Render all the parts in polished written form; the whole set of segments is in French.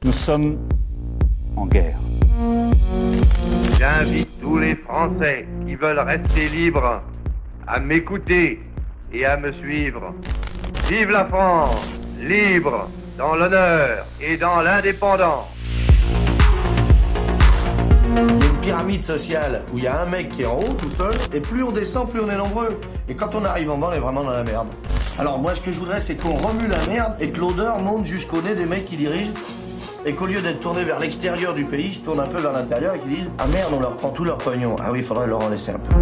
Nous sommes en guerre. J'invite tous les Français qui veulent rester libres à m'écouter et à me suivre. Vive la France, libre, dans l'honneur et dans l'indépendance. Il y a une pyramide sociale où il y a un mec qui est en haut tout seul, et plus on descend, plus on est nombreux. Et quand on arrive en bas, on est vraiment dans la merde. Alors moi, ce que je voudrais, c'est qu'on remue la merde et que l'odeur monte jusqu'au nez des mecs qui dirigent, et qu'au lieu d'être tourné vers l'extérieur du pays, ils se tournent un peu vers l'intérieur et qu'ils disent « Ah merde, on leur prend tout leur pognon. Ah oui, il faudrait leur en laisser un peu. »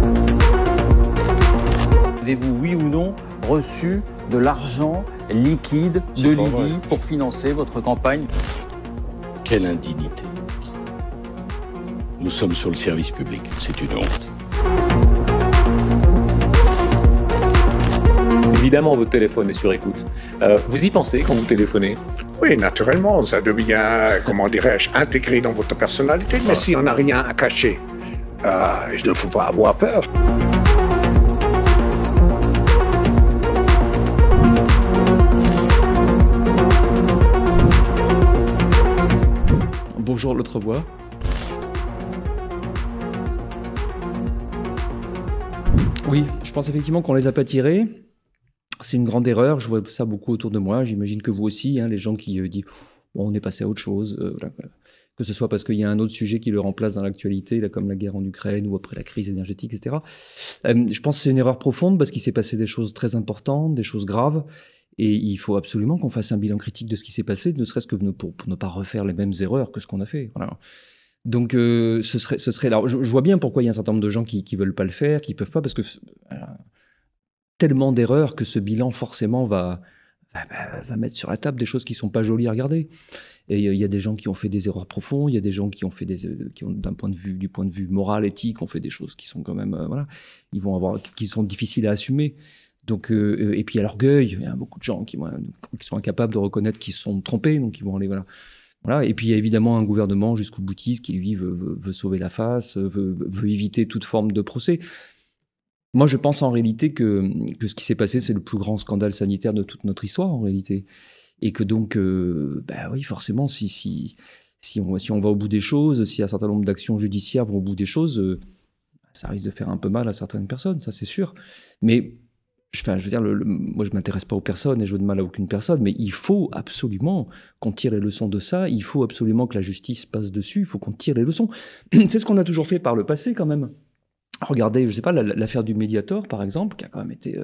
Avez-vous, oui ou non, reçu de l'argent liquide de Libye pour financer votre campagne? Quelle indignité. Nous sommes sur le service public, c'est une honte. Évidemment, votre téléphone est sur écoute. Vous y pensez quand vous téléphonez? Oui, naturellement, ça devient, comment dirais-je, intégré dans votre personnalité. Mais si on n'a rien à cacher, il ne faut pas avoir peur. Bonjour, l'autre voix. Oui, je pense effectivement qu'on les a pas tirés. C'est une grande erreur. Je vois ça beaucoup autour de moi. J'imagine que vous aussi, hein, les gens qui disent bon, on est passé à autre chose. Voilà. Que ce soit parce qu'il y a un autre sujet qui le remplace dans l'actualité, là, comme la guerre en Ukraine ou après la crise énergétique, etc. Je pense que c'est une erreur profonde parce qu'il s'est passé des choses très importantes, des choses graves. Et il faut absolument qu'on fasse un bilan critique de ce qui s'est passé, ne serait-ce que pour ne pas refaire les mêmes erreurs que ce qu'on a fait. Voilà. Donc, ce serait. Alors, je vois bien pourquoi il y a un certain nombre de gens qui veulent pas le faire, qui peuvent pas, parce que tellement d'erreurs que ce bilan forcément va mettre sur la table des choses qui sont pas jolies à regarder. Et il y a des gens qui ont fait des erreurs profondes, il y a des gens qui ont fait qui ont du point de vue moral, éthique, ont fait des choses qui sont quand même qui sont difficiles à assumer. Donc, et puis il y a l'orgueil, il y a beaucoup de gens qui sont incapables de reconnaître qu'ils se sont trompés, donc ils vont aller voilà. Et puis il y a évidemment un gouvernement jusqu'au boutiste qui lui veut sauver la face, veut éviter toute forme de procès. Moi, je pense en réalité que ce qui s'est passé, c'est le plus grand scandale sanitaire de toute notre histoire en réalité, et que donc, oui, forcément, si on va au bout des choses, si un certain nombre d'actions judiciaires vont au bout des choses, ça risque de faire un peu mal à certaines personnes, ça c'est sûr. Mais je veux dire, moi je ne m'intéresse pas aux personnes et je veux de mal à aucune personne, mais il faut absolument qu'on tire les leçons de ça, il faut absolument que la justice passe dessus, il faut qu'on tire les leçons. C'est ce qu'on a toujours fait par le passé quand même. Regardez, je ne sais pas, l'affaire du Mediator par exemple, qui a quand même été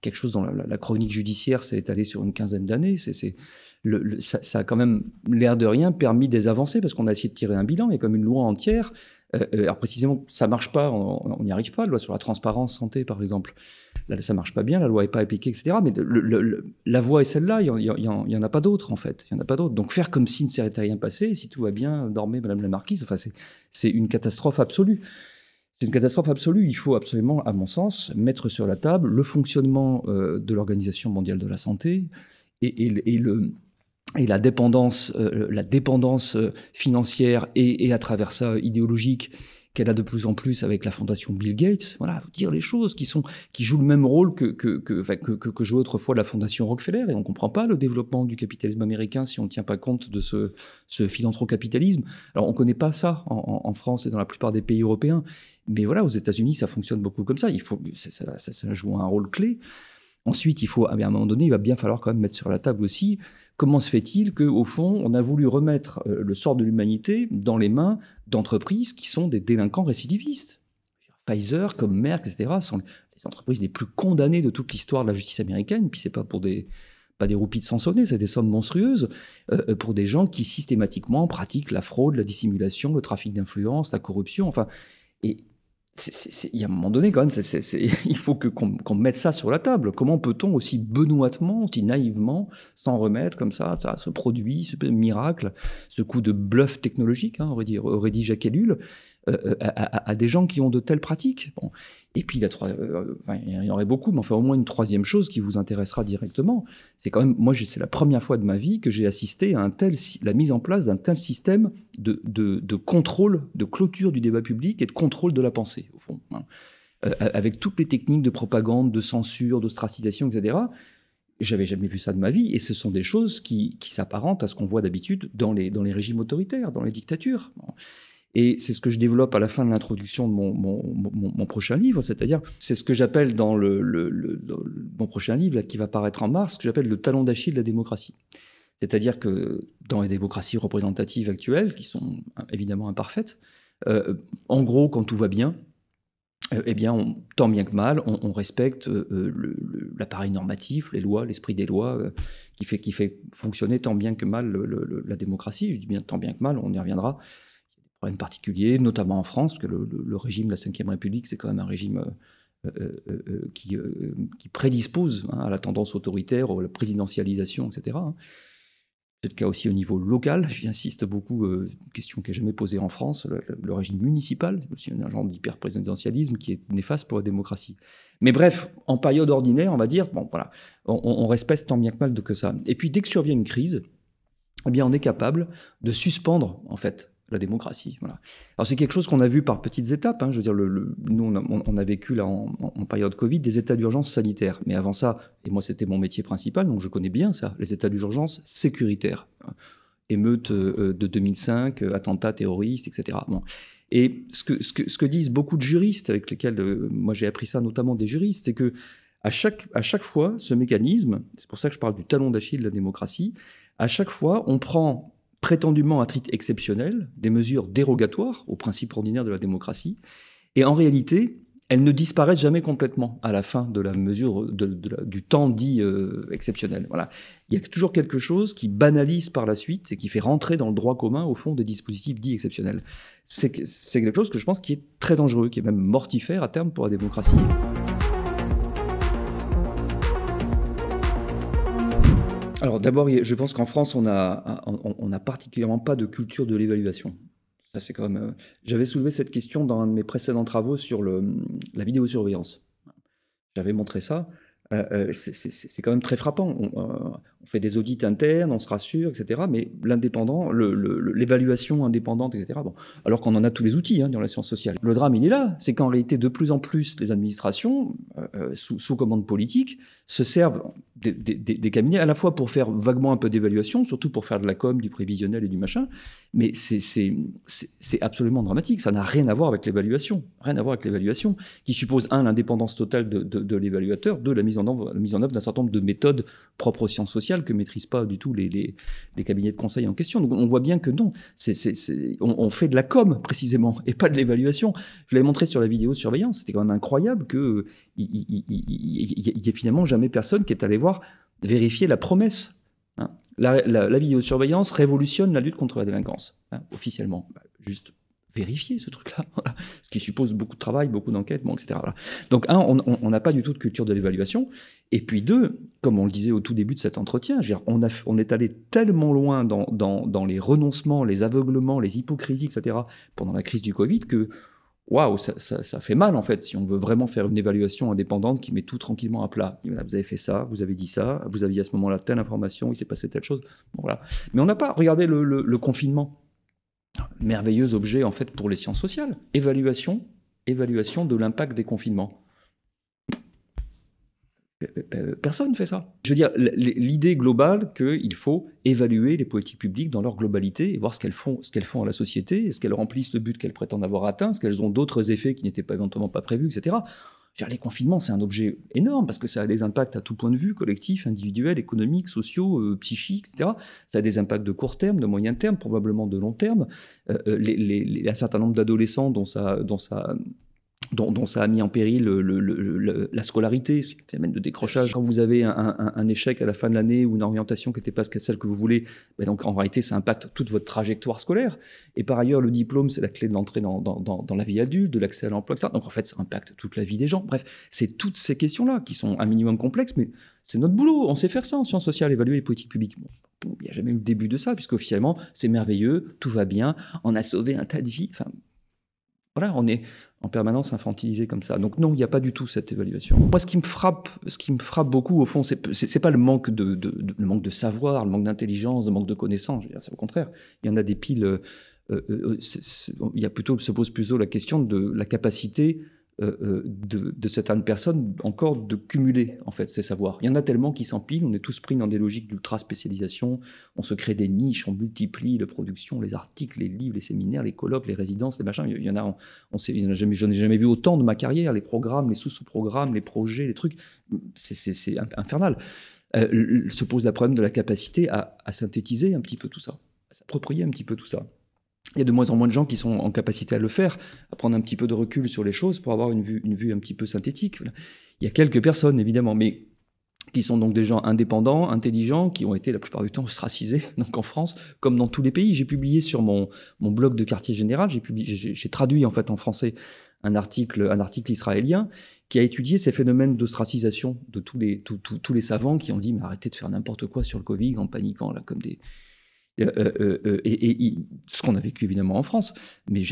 quelque chose dont la chronique judiciaire s'est étalée sur une quinzaine d'années. Ça a quand même, l'air de rien, permis des avancées parce qu'on a essayé de tirer un bilan. Il y a comme une loi entière. Alors précisément, ça ne marche pas, on n'y arrive pas. La loi sur la transparence santé, par exemple, là, ça ne marche pas bien, la loi n'est pas appliquée, etc. Mais la voie est celle-là, il n'y en a pas d'autre, en fait. Il n'y en a pas d'autre. Donc faire comme si ne s'était rien passé, si tout va bien, dormez, Madame la Marquise, enfin, c'est une catastrophe absolue. C'est une catastrophe absolue. Il faut absolument, à mon sens, mettre sur la table le fonctionnement de l'Organisation mondiale de la santé et la dépendance financière et à travers ça idéologique qu'elle a de plus en plus avec la fondation Bill Gates. Voilà, faut dire les choses qui jouent le même rôle que jouait autrefois la fondation Rockefeller. Et on ne comprend pas le développement du capitalisme américain si on ne tient pas compte de ce philanthrocapitalisme. Alors, on ne connaît pas ça en France et dans la plupart des pays européens. Mais voilà, aux États-Unis, ça fonctionne beaucoup comme ça. Ça joue un rôle clé. Ensuite, à un moment donné, il va bien falloir quand même mettre sur la table aussi comment se fait-il qu'au fond, on a voulu remettre le sort de l'humanité dans les mains d'entreprises qui sont des délinquants récidivistes. Pfizer, comme Merck, etc., sont les entreprises les plus condamnées de toute l'histoire de la justice américaine. Puis c'est pas pas des roupies de Sansonnet, c'est des sommes monstrueuses pour des gens qui systématiquement pratiquent la fraude, la dissimulation, le trafic d'influence, la corruption, enfin... Et il y a un moment donné, quand même, il faut qu'on mette ça sur la table. Comment peut-on aussi benoîtement, aussi naïvement, s'en remettre comme ça, ce produit, ce miracle, ce coup de bluff technologique, hein, aurait dit Jacques Ellul, à des gens qui ont de telles pratiques. Bon. Et puis, il y en aurait beaucoup, mais enfin, au moins une troisième chose qui vous intéressera directement, c'est quand même, moi, c'est la première fois de ma vie que j'ai assisté à la mise en place d'un tel système de contrôle, de clôture du débat public et de contrôle de la pensée, au fond. Hein. Avec toutes les techniques de propagande, de censure, d'ostracisation, etc. j'avais jamais vu ça de ma vie, et ce sont des choses qui s'apparentent à ce qu'on voit d'habitude dans les régimes autoritaires, dans les dictatures. Et c'est ce que je développe à la fin de l'introduction de mon prochain livre, c'est-à-dire, c'est ce que j'appelle dans mon prochain livre, là, qui va paraître en mars, ce que j'appelle le talon d'Achille de la démocratie. C'est-à-dire que dans les démocraties représentatives actuelles, qui sont évidemment imparfaites, en gros, quand tout va bien, eh bien, tant bien que mal, on respecte l'appareil normatif, les lois, l'esprit des lois, qui fait fonctionner tant bien que mal la démocratie. Je dis bien tant bien que mal, on y reviendra. Problème particulier, notamment en France, parce que le régime de la Ve République, c'est quand même un régime qui prédispose à la tendance autoritaire, à la présidentialisation, etc. C'est le cas aussi au niveau local. J'insiste beaucoup, une question qui n'est jamais posée en France, le régime municipal, c'est aussi un genre d'hyper-présidentialisme qui est néfaste pour la démocratie. Mais bref, en période ordinaire, on va dire, bon, voilà, on respecte tant bien que mal que ça. Et puis, dès que survient une crise, eh bien, on est capable de suspendre, en fait, la démocratie. Voilà. Alors c'est quelque chose qu'on a vu par petites étapes. Je veux dire, nous, on a vécu là en période Covid des états d'urgence sanitaire. Mais avant ça, et moi c'était mon métier principal, donc je connais bien ça, les états d'urgence sécuritaires. Émeutes de 2005, attentats terroristes, etc. Bon. Et ce que disent beaucoup de juristes, avec lesquels moi j'ai appris ça, notamment des juristes, c'est que à chaque fois, ce mécanisme, c'est pour ça que je parle du talon d'Achille de la démocratie, à chaque fois, on prend prétendument à titre exceptionnel, des mesures dérogatoires aux principes ordinaires de la démocratie, et en réalité, elles ne disparaissent jamais complètement à la fin de la mesure du temps dit exceptionnel. Voilà. Il y a toujours quelque chose qui banalise par la suite et qui fait rentrer dans le droit commun, au fond, des dispositifs dits exceptionnels. C'est quelque chose que je pense qui est très dangereux, qui est même mortifère à terme pour la démocratie. Alors d'abord, je pense qu'en France, on n'a particulièrement pas de culture de l'évaluation. Ça, c'est quand même. J'avais soulevé cette question dans un de mes précédents travaux sur la vidéosurveillance. J'avais montré ça. C'est quand même très frappant. On fait des audits internes, on se rassure, etc. Mais l'indépendant, l'évaluation indépendante, etc. Bon, alors qu'on en a tous les outils dans la science sociale. Le drame, il est là. C'est qu'en réalité, de plus en plus, les administrations, sous commande politique, se servent des cabinets à la fois pour faire vaguement un peu d'évaluation, surtout pour faire de la com, du prévisionnel et du machin. Mais c'est absolument dramatique. Ça n'a rien à voir avec l'évaluation. Rien à voir avec l'évaluation, qui suppose, l'indépendance totale de l'évaluateur, la mise en œuvre d'un certain nombre de méthodes propres aux sciences sociales que ne maîtrisent pas du tout les cabinets de conseil en question. Donc on voit bien que non, on fait de la com précisément et pas de l'évaluation. Je l'avais montré sur la vidéosurveillance, c'était quand même incroyable qu'il n'y ait finalement jamais personne qui est allé vérifier la promesse. La vidéosurveillance révolutionne la lutte contre la délinquance, officiellement. Juste vérifier ce truc-là, voilà. Ce qui suppose beaucoup de travail, beaucoup d'enquêtes, etc. Voilà. Donc, on n'a pas du tout de culture de l'évaluation. Et puis, deux, comme on le disait au tout début de cet entretien, on est allé tellement loin dans les renoncements, les aveuglements, les hypocrisies, etc., pendant la crise du Covid, que waouh, ça fait mal, en fait, si on veut vraiment faire une évaluation indépendante qui met tout tranquillement à plat. Voilà, vous avez fait ça, vous avez dit ça, vous aviez à ce moment-là telle information, il s'est passé telle chose. Bon, voilà. Mais on n'a pas regardé le confinement. Merveilleux objet, en fait, pour les sciences sociales. Évaluation de l'impact des confinements. Personne ne fait ça. Je veux dire, l'idée globale qu'il faut évaluer les politiques publiques dans leur globalité et voir ce qu'elles font à la société, est-ce qu'elles remplissent le but qu'elles prétendent avoir atteint, est-ce qu'elles ont d'autres effets qui n'étaient éventuellement pas prévus, etc. Les confinements, c'est un objet énorme parce que ça a des impacts à tout point de vue, collectif, individuel, économique, sociaux, psychiques, etc. Ça a des impacts de court terme, de moyen terme, probablement de long terme. Un certain nombre d'adolescents dont ça a mis en péril la scolarité, ce phénomène de décrochage. Quand vous avez un échec à la fin de l'année ou une orientation qui n'était pas celle que vous voulez, donc en réalité, ça impacte toute votre trajectoire scolaire. Et par ailleurs, le diplôme, c'est la clé de l'entrée dans la vie adulte, de l'accès à l'emploi, etc. Donc en fait, ça impacte toute la vie des gens. Bref, c'est toutes ces questions-là qui sont un minimum complexes, mais c'est notre boulot. On sait faire ça en sciences sociales, évaluer les politiques publiques. Bon, il n'y a jamais eu le début de ça, puisqu'officiellement, c'est merveilleux, tout va bien, on a sauvé un tas de vies. Enfin, voilà, on est en permanence infantilisé comme ça. Donc non, il n'y a pas du tout cette évaluation. Moi, ce qui me frappe beaucoup, au fond, c'est pas le manque de savoir, le manque d'intelligence, le manque de connaissances. C'est au contraire. Il y en a des piles. Se pose plutôt la question de la capacité de certaines personnes encore de cumuler en fait ces savoirs. Il y en a tellement qui s'empilent, on est tous pris dans des logiques d'ultra spécialisation, on se crée des niches, on multiplie la production, les articles, les livres, les séminaires, les colloques, les résidences, les machins. Il y en a, j'en ai jamais vu autant de ma carrière, les programmes, les sous-programmes, les projets, les trucs, c'est infernal. Se pose le problème de la capacité à synthétiser un petit peu tout ça, à s'approprier un petit peu tout ça. Il y a de moins en moins de gens qui sont en capacité à le faire, à prendre un petit peu de recul sur les choses pour avoir une vue un petit peu synthétique. Il y a quelques personnes, évidemment, mais qui sont donc des gens indépendants, intelligents, qui ont été la plupart du temps ostracisés, donc en France, comme dans tous les pays. J'ai publié sur mon blog de Quartier Général, j'ai traduit en fait en français un article israélien qui a étudié ces phénomènes d'ostracisation de tous les savants qui ont dit « mais arrêtez de faire n'importe quoi sur le Covid en paniquant là comme des... » et ce qu'on a vécu évidemment en France, mais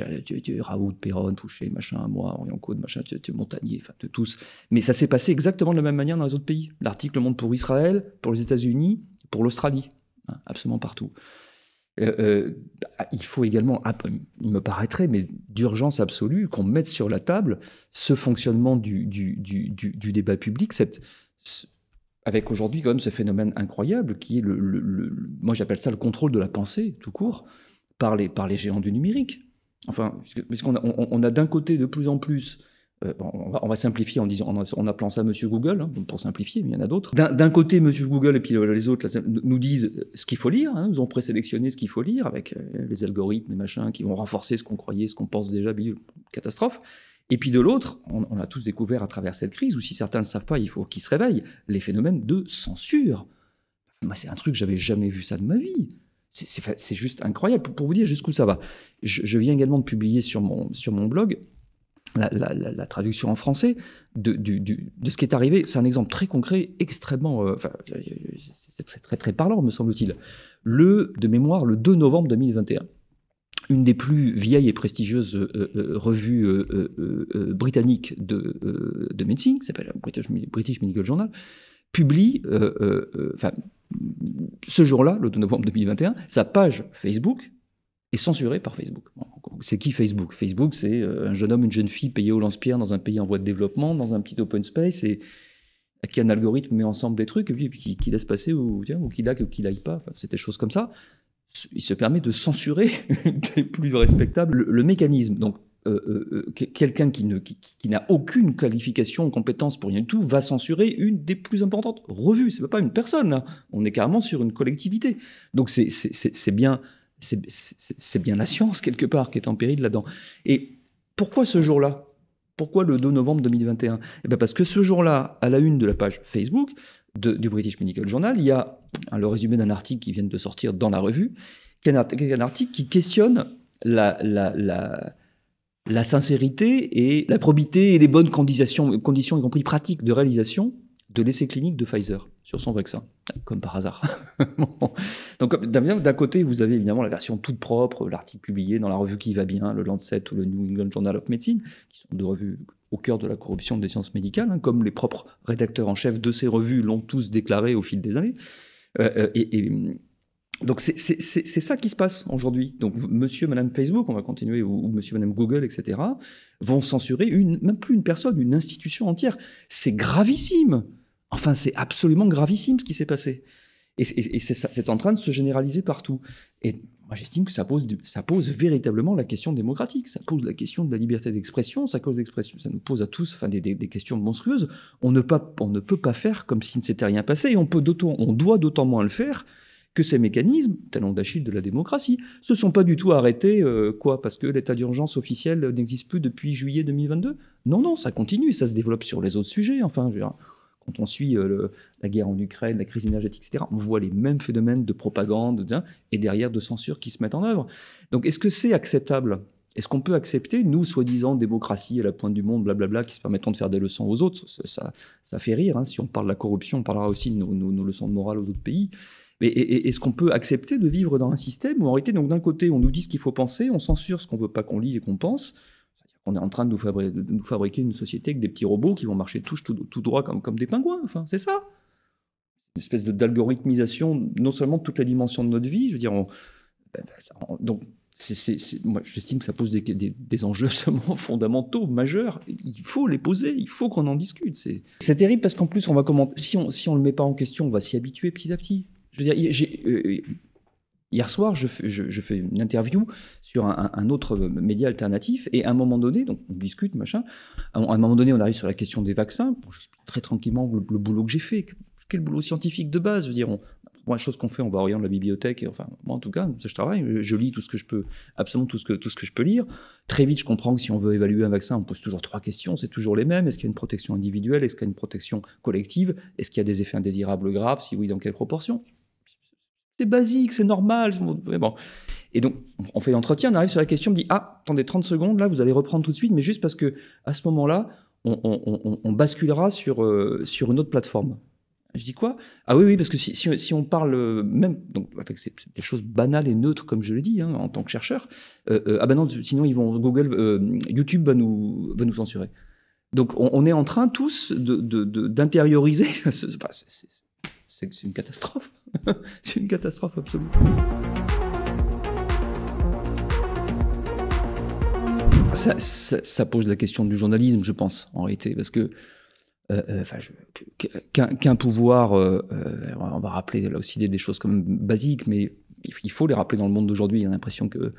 Raoult, Perron, Fouché, machin, moi, Henri-Encaude, machin, Montagnier, enfin de tous. Mais ça s'est passé exactement de la même manière dans les autres pays. L'article montre pour Israël, pour les États-Unis, pour l'Australie, absolument partout. Il faut également, il me paraîtrait, mais d'urgence absolue, qu'on mette sur la table ce fonctionnement du débat public, avec aujourd'hui quand même ce phénomène incroyable qui est moi j'appelle ça le contrôle de la pensée tout court par les géants du numérique. Enfin, puisqu'on a d'un côté de plus en plus, on va simplifier en appelant ça Monsieur Google, hein, pour simplifier, mais il y en a d'autres. D'un côté Monsieur Google et puis les autres là, nous disent ce qu'il faut lire, hein, nous ont présélectionné ce qu'il faut lire avec les algorithmes, les machins qui vont renforcer ce qu'on croyait, ce qu'on pense déjà, catastrophe. Et puis de l'autre, on a tous découvert à travers cette crise, ou si certains ne le savent pas, il faut qu'ils se réveillent, les phénomènes de censure. Moi, c'est un truc, j'avais jamais vu ça de ma vie. C'est juste incroyable. Pour vous dire jusqu'où ça va. Je viens également de publier sur mon blog la traduction en français de ce qui est arrivé. C'est un exemple très concret, extrêmement... c'est très, très parlant, me semble-t-il. De mémoire, le 2 novembre 2021. Une des plus vieilles et prestigieuses revues britanniques de médecine, qui s'appelle British Medical Journal, publie, ce jour-là, le 2 novembre 2021, sa page Facebook est censurée par Facebook. C'est qui Facebook ? Facebook, c'est un jeune homme, une jeune fille payés au lance-pierre dans un pays en voie de développement, dans un petit open space, et qui un algorithme met ensemble des trucs, et puis qui laisse passer, ou qui like ou qui like pas, enfin, c'est des choses comme ça. Il se permet de censurer des plus respectables le mécanisme. Donc, quelqu'un qui n'a aucune qualification ou compétence pour rien du tout va censurer une des plus importantes revues. C'est pas une personne, là. On est carrément sur une collectivité. Donc, c'est bien la science, quelque part, qui est en péril là-dedans. Et pourquoi ce jour-là ? Pourquoi le 2 novembre 2021 ? Eh bien parce que ce jour-là, à la une de la page Facebook du British Medical Journal, il y a le résumé d'un article qui vient de sortir dans la revue, qui est un article qui questionne la sincérité et la probité et les bonnes conditions, y compris pratiques, de réalisation de l'essai clinique de Pfizer sur son vaccin, comme par hasard. Donc d'un côté, vous avez évidemment la version toute propre, l'article publié dans la revue qui va bien, le Lancet ou le New England Journal of Medicine, qui sont deux revues au cœur de la corruption des sciences médicales, hein, comme les propres rédacteurs en chef de ces revues l'ont tous déclaré au fil des années. Donc c'est ça qui se passe aujourd'hui. Donc monsieur, madame Facebook, on va continuer, ou monsieur, madame Google, etc., vont censurer même plus une personne, une institution entière. C'est gravissime. Enfin, c'est absolument gravissime ce qui s'est passé. Et c'est en train de se généraliser partout. Et moi, j'estime que ça pose véritablement la question démocratique. Ça pose la question de la liberté d'expression. Ça nous pose à tous des questions monstrueuses. On ne peut pas faire comme si ne s'était rien passé. Et on doit d'autant moins le faire que ces mécanismes, talon d'Achille de la démocratie, se sont pas du tout arrêtés, parce que l'état d'urgence officiel n'existe plus depuis juillet 2022 ? Non, ça continue, ça se développe sur les autres sujets. Enfin, quand on suit la guerre en Ukraine, la crise énergétique, etc., on voit les mêmes phénomènes de propagande et derrière de censure qui se mettent en œuvre. Donc, est-ce que c'est acceptable ? Est-ce qu'on peut accepter, nous, soi-disant démocratie à la pointe du monde, blablabla, qui se permettent de faire des leçons aux autres ? Ça fait rire. Hein. Si on parle de la corruption, on parlera aussi de nos leçons de morale aux autres pays. Mais est-ce qu'on peut accepter de vivre dans un système où, en réalité, donc, d'un côté, on nous dit ce qu'il faut penser, on censure ce qu'on ne veut pas qu'on lise et qu'on pense. On est en train de nous fabriquer une société avec des petits robots qui vont marcher tout droit comme des pingouins. Enfin, c'est ça. Une espèce d'algorithmisation, non seulement de toute la dimension de notre vie, je veux dire, donc moi, j'estime que ça pose des enjeux absolument fondamentaux, majeurs. Il faut les poser, il faut qu'on en discute. C'est terrible parce qu'en plus, on va si on le met pas en question, on va s'y habituer petit à petit. Je veux dire, hier soir, je fais une interview sur un autre média alternatif, et à un moment donné, donc on discute, machin, à un moment donné, on arrive sur la question des vaccins. Bon, j'explique très tranquillement le boulot que j'ai fait, quel boulot scientifique de base. Je veux dire, moi, chose qu'on fait, on va orienter la bibliothèque, et enfin, moi en tout cas, je travaille, je lis tout ce que je peux, absolument tout ce que je peux lire. Très vite, je comprends que si on veut évaluer un vaccin, on pose toujours 3 questions, c'est toujours les mêmes. Est-ce qu'il y a une protection individuelle? Est-ce qu'il y a une protection collective? Est-ce qu'il y a des effets indésirables graves? Si oui, dans quelle proportion? C'est basique, c'est normal. Bon. Et donc, on fait l'entretien, on arrive sur la question, on me dit « Ah, attendez 30 secondes, là, vous allez reprendre tout de suite, mais juste parce que à ce moment-là, on basculera sur une autre plateforme. » Je dis quoi? Ah oui, parce que si on parle même, donc avec des choses banales et neutres, comme je l'ai dit, en tant que chercheur, ah ben non, sinon YouTube va nous censurer. Donc on est en train tous d'intérioriser. C'est une catastrophe. C'est une catastrophe absolue. Ça pose la question du journalisme, je pense, en réalité, parce que qu'un pouvoir, on va rappeler là aussi des choses quand même basiques, mais il faut les rappeler dans le monde d'aujourd'hui. Il y a l'impression que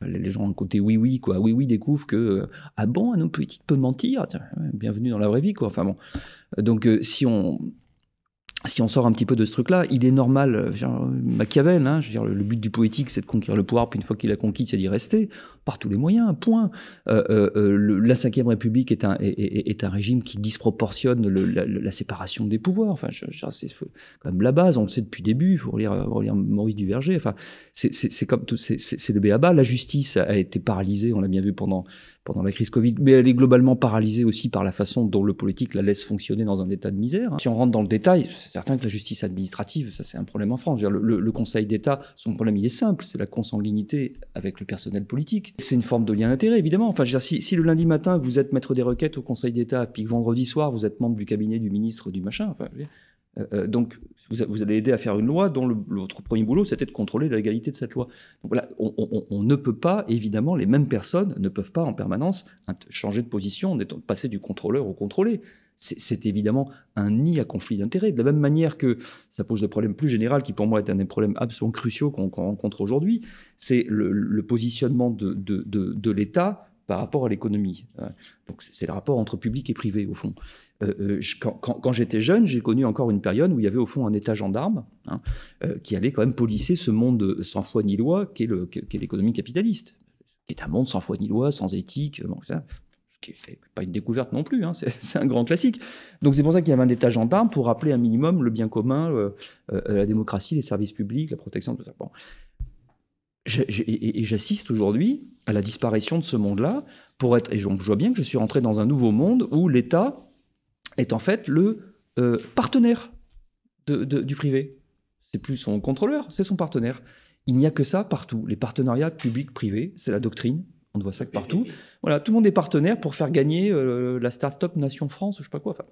les gens ont côté oui, quoi. Oui, découvrent que ah bon, un homme politique peut mentir. Tiens, bienvenue dans la vraie vie, quoi. Enfin bon. Donc si on sort un petit peu de ce truc-là, il est normal, Machiavel, je veux dire, le but du politique, c'est de conquérir le pouvoir, puis une fois qu'il a conquis, c'est d'y rester, par tous les moyens, point. La Ve République est un régime qui disproportionne la séparation des pouvoirs. Enfin, c'est quand même la base, on le sait depuis le début, il faut relire Maurice Duverger. Enfin, c'est le b.a.-ba. La justice a été paralysée, on l'a bien vu pendant la crise Covid, mais elle est globalement paralysée aussi par la façon dont le politique la laisse fonctionner dans un état de misère. Si on rentre dans le détail, c'est certain que la justice administrative, ça c'est un problème en France. Je veux dire, le Conseil d'État, son problème il est simple, c'est la consanguinité avec le personnel politique. C'est une forme de lien d'intérêt, évidemment. Enfin, je veux dire, si le lundi matin vous êtes maître des requêtes au Conseil d'État, puis que vendredi soir vous êtes membre du cabinet du ministre du machin, enfin, donc vous allez aider à faire une loi dont votre premier boulot c'était de contrôler la légalité de cette loi. Donc voilà, on ne peut pas, évidemment, les mêmes personnes ne peuvent pas en permanence changer de position, passer du contrôleur au contrôlé. C'est évidemment un nid à conflit d'intérêts. De la même manière que ça pose des problèmes plus généraux, qui pour moi est un des problèmes absolument cruciaux qu'on rencontre aujourd'hui, c'est le positionnement de l'État par rapport à l'économie. Donc c'est le rapport entre public et privé, au fond. Quand j'étais jeune, j'ai connu encore une période où il y avait au fond un État gendarme qui allait quand même policer ce monde sans foi ni loi qu'est l'économie capitaliste, qui est un monde sans foi ni loi, sans éthique, bon, ça, ce qui n'est pas une découverte non plus, c'est un grand classique. Donc c'est pour ça qu'il y avait un État gendarme pour rappeler un minimum le bien commun, la démocratie, les services publics, la protection, tout ça. Bon. Et j'assiste aujourd'hui à la disparition de ce monde-là et je vois bien que je suis rentré dans un nouveau monde où l'État est en fait le partenaire du privé. C'est plus son contrôleur, c'est son partenaire. Il n'y a que ça partout. Les partenariats publics-privés, c'est la doctrine. On ne voit ça que partout. Voilà, tout le monde est partenaire pour faire gagner la start-up Nation France, je ne sais pas quoi. Enfin,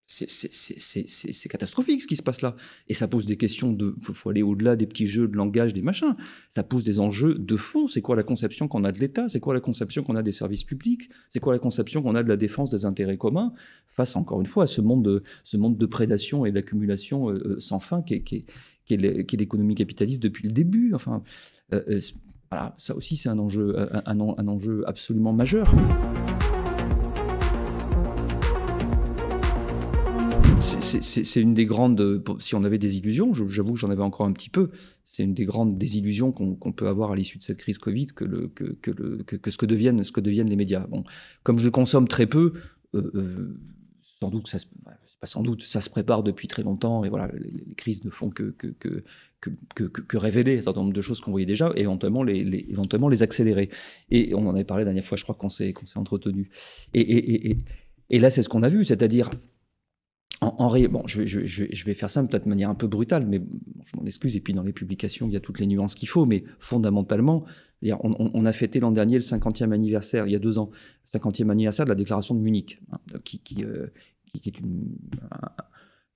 c'est catastrophique ce qui se passe là. Et ça pose des questions faut aller au-delà des petits jeux de langage, des machins. Ça pose des enjeux de fond. C'est quoi la conception qu'on a de l'État? C'est quoi la conception qu'on a des services publics? C'est quoi la conception qu'on a de la défense des intérêts communs face, encore une fois, à ce monde de prédation et d'accumulation sans fin qu'est l'économie capitaliste depuis le début. Enfin, voilà, ça aussi c'est un enjeu absolument majeur. C'est une des grandes, si on avait des illusions, j'avoue que j'en avais encore un petit peu, c'est une des grandes désillusions qu'on peut avoir à l'issue de cette crise Covid, que ce que deviennent les médias. Bon, comme je consomme très peu, sans doute, c'est pas sans doute, ça se prépare depuis très longtemps, et voilà, les crises ne font que révéler un certain nombre de choses qu'on voyait déjà, et éventuellement les accélérer. Et on en avait parlé la dernière fois, je crois qu'on s'est entretenu. Et là, c'est ce qu'on a vu, c'est-à-dire... Bon, je vais faire ça peut-être de manière un peu brutale, mais je m'en excuse. Et puis dans les publications, il y a toutes les nuances qu'il faut. Mais fondamentalement, on a fêté l'an dernier le 50e anniversaire, il y a 2 ans, 50e anniversaire de la déclaration de Munich, qui est